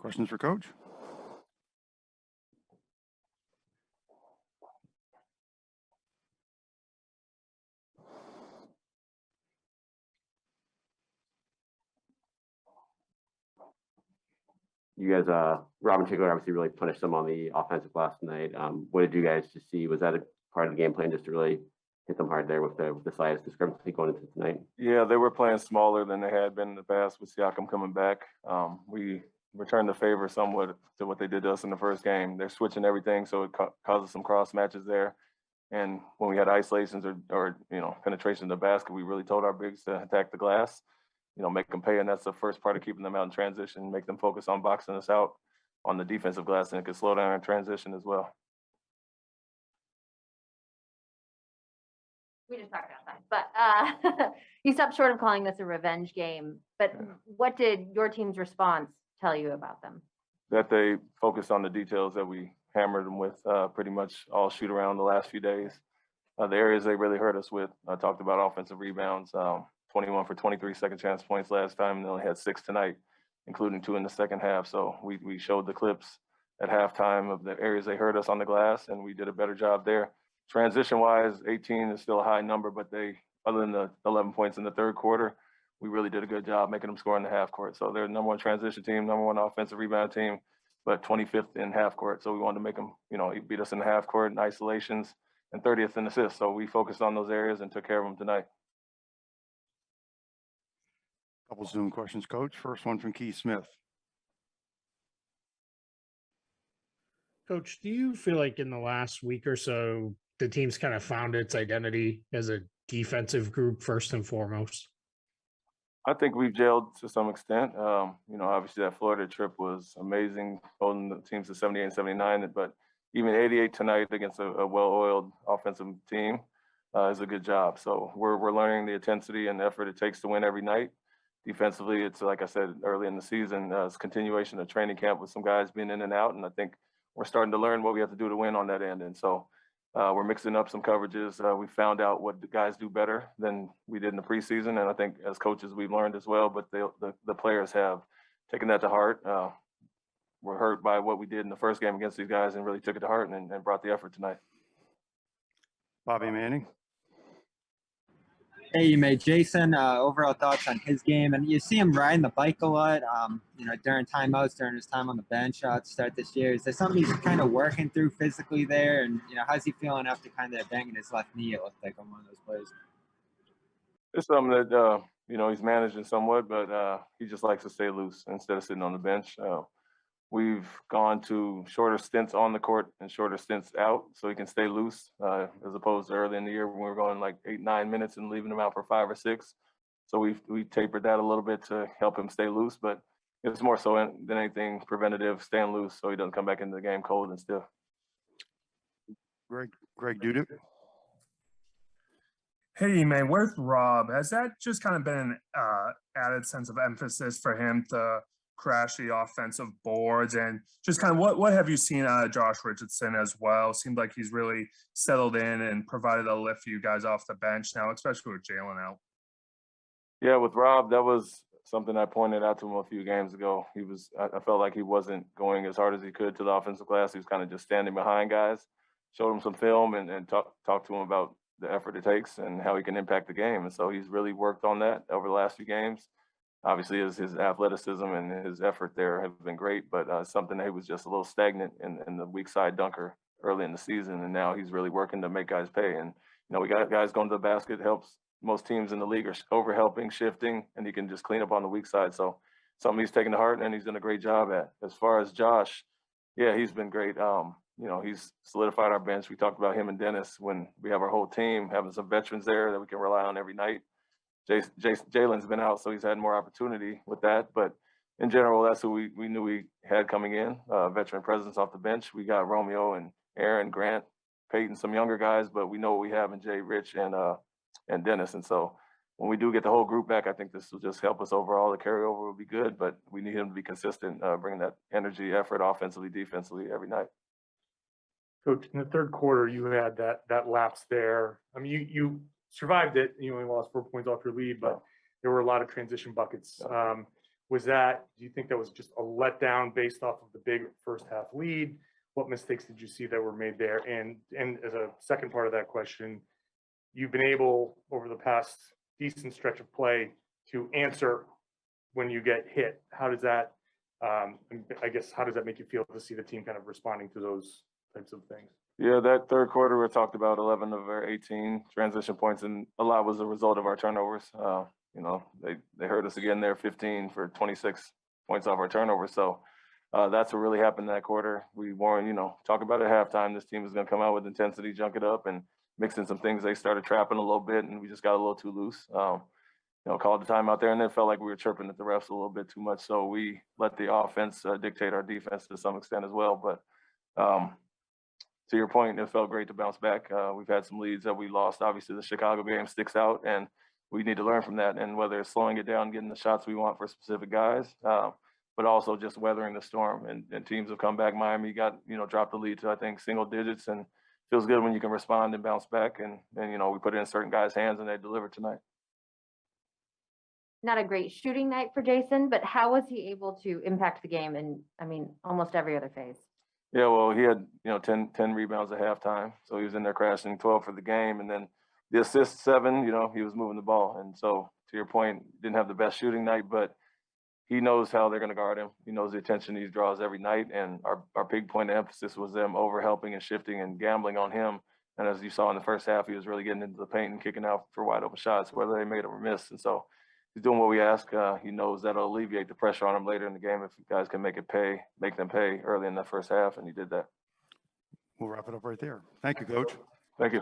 Questions for Coach? You guys, Robin Chickler obviously really punished them on the offensive glass tonight. What did you guys just see? Was that a part of the game plan just to really hit them hard there with the slightest discrepancy going into tonight? Yeah, they were playing smaller than they had been in the past with Siakam coming back. We returned the favor somewhat to what they did to us in the first game. They're switching everything, so it causes some cross matches there. And when we had isolations or penetration of the basket, we really told our bigs to attack the glass, make them pay. And that's the first part of keeping them out in transition, make them focus on boxing us out on the defensive glass, and it could slow down in transition as well. We just talked about that, but you stopped short of calling this a revenge game. But what did your team's response tell you about them? That they focused on the details that we hammered them with pretty much all shoot around the last few days. The areas they really hurt us with, I talked about offensive rebounds, 21 for 23 second chance points last time, and they only had 6 tonight, including 2 in the second half. So we showed the clips at halftime of the areas they hurt us on the glass, and we did a better job there. Transition-wise, 18 is still a high number, but other than the 11 points in the third quarter, we really did a good job making them score in the half court. So they're the number 1 transition team, number 1 offensive rebound team, but 25th in half court. So we wanted to make them, beat us in the half court in isolations and 30th in assists. So we focused on those areas and took care of them tonight. Couple Zoom questions, Coach. First one from Keith Smith. Coach, do you feel like in the last week or so, the team's kind of found its identity as a defensive group first and foremost? I think we've gelled to some extent. Obviously that Florida trip was amazing, holding the teams to 78 and 79, but even 88 tonight against a well-oiled offensive team is a good job. So we're learning the intensity and the effort it takes to win every night. Defensively, it's like I said early in the season, it's a continuation of training camp with some guys being in and out, and I think we're starting to learn what we have to do to win on that end. And so we're mixing up some coverages. We found out what the guys do better than we did in the preseason, and I think as coaches we've learned as well, but the players have taken that to heart. We're hurt by what we did in the first game against these guys and really took it to heart and brought the effort tonight. Bobby Manning. Hey, you made Jason overall thoughts on his game, and you see him riding the bike a lot, during timeouts, during his time on the bench to start this year. Is there something he's kind of working through physically there? And, how's he feeling after kind of banging his left knee, it looked like, on one of those plays? It's something that, he's managing somewhat, but he just likes to stay loose instead of sitting on the bench. We've gone to shorter stints on the court and shorter stints out so he can stay loose, as opposed to early in the year when we were going like 8-9 minutes and leaving him out for 5 or 6. So we tapered that a little bit to help him stay loose, but it's more so than anything preventative, staying loose so he doesn't come back into the game cold and stiff. Greg Dudek. Hey, man, where's Rob? Has that just kind of been an added sense of emphasis for him to crash the offensive boards? And just kind of what have you seen out of Josh Richardson as well? Seemed like he's really settled in and provided a lift for you guys off the bench now, especially with Jalen out. Yeah, with Rob, that was something I pointed out to him a few games ago. I felt like he wasn't going as hard as he could to the offensive glass. He was kind of just standing behind guys, showed him some film and talked to him about the effort it takes and how he can impact the game. And so he's really worked on that over the last few games. Obviously, his athleticism and his effort there have been great, but something that he was just a little stagnant in the weak side dunker early in the season, and now he's really working to make guys pay. And we got guys going to the basket. Helps most teams in the league are over helping, shifting, and he can just clean up on the weak side. So something he's taken to heart and he's done a great job at. As far as Josh, yeah, he's been great. He's solidified our bench. We talked about him and Dennis when we have our whole team having some veterans there that we can rely on every night. Jalen's been out, so he's had more opportunity with that. But in general, that's who we knew we had coming in, veteran presence off the bench. We got Romeo and Aaron, Grant, Peyton, some younger guys, but we know what we have in Jay, Rich, and Dennis. And so when we do get the whole group back, I think this will just help us overall. The carryover will be good, but we need him to be consistent, bringing that energy, effort, offensively, defensively every night. Coach, in the third quarter, you had that lapse there. I mean, you survived it. You only lost 4 points off your lead, but there were a lot of transition buckets. do you think that was just a letdown based off of the big first half lead? What mistakes did you see that were made there? And as a second part of that question, you've been able over the past decent stretch of play to answer when you get hit. How does that, I guess, how does that make you feel to see the team kind of responding to those types of things? Yeah, that third quarter, we talked about 11 of our 18 transition points, and a lot was a result of our turnovers. You know, they hurt us again there, 15 for 26 points off our turnovers. So that's what really happened that quarter. We weren't, you know, talk about it at halftime. This team is going to come out with intensity, junk it up, and mix in some things. They started trapping a little bit, and we just got a little too loose. You know, called the time out there, and it felt like we were chirping at the refs a little bit too much. So we let the offense dictate our defense to some extent as well. But to your point, it felt great to bounce back. We've had some leads that we lost. Obviously, the Chicago game sticks out, and we need to learn from that. And whether it's slowing it down, getting the shots we want for specific guys, but also just weathering the storm. And teams have come back. Miami got, you know, dropped the lead to, I think, single digits, and feels good when you can respond and bounce back. And you know, we put it in certain guys' hands, and they delivered tonight. Not a great shooting night for Jason, but how was he able to impact the game in, I mean, almost every other phase? Yeah, well, he had, you know, 10 rebounds at halftime. So he was in there crashing, 12 for the game. And then the assist 7, you know, he was moving the ball. And so to your point, didn't have the best shooting night, but he knows how they're going to guard him. He knows the attention he draws every night. And our big point of emphasis was them over helping and shifting and gambling on him. And as you saw in the first half, he was really getting into the paint and kicking out for wide open shots, whether they made them or missed. And so he's doing what we ask. He knows that'll alleviate the pressure on him later in the game if guys can make them pay early in the first half, and he did that. We'll wrap it up right there. Thank you, Coach. Thank you.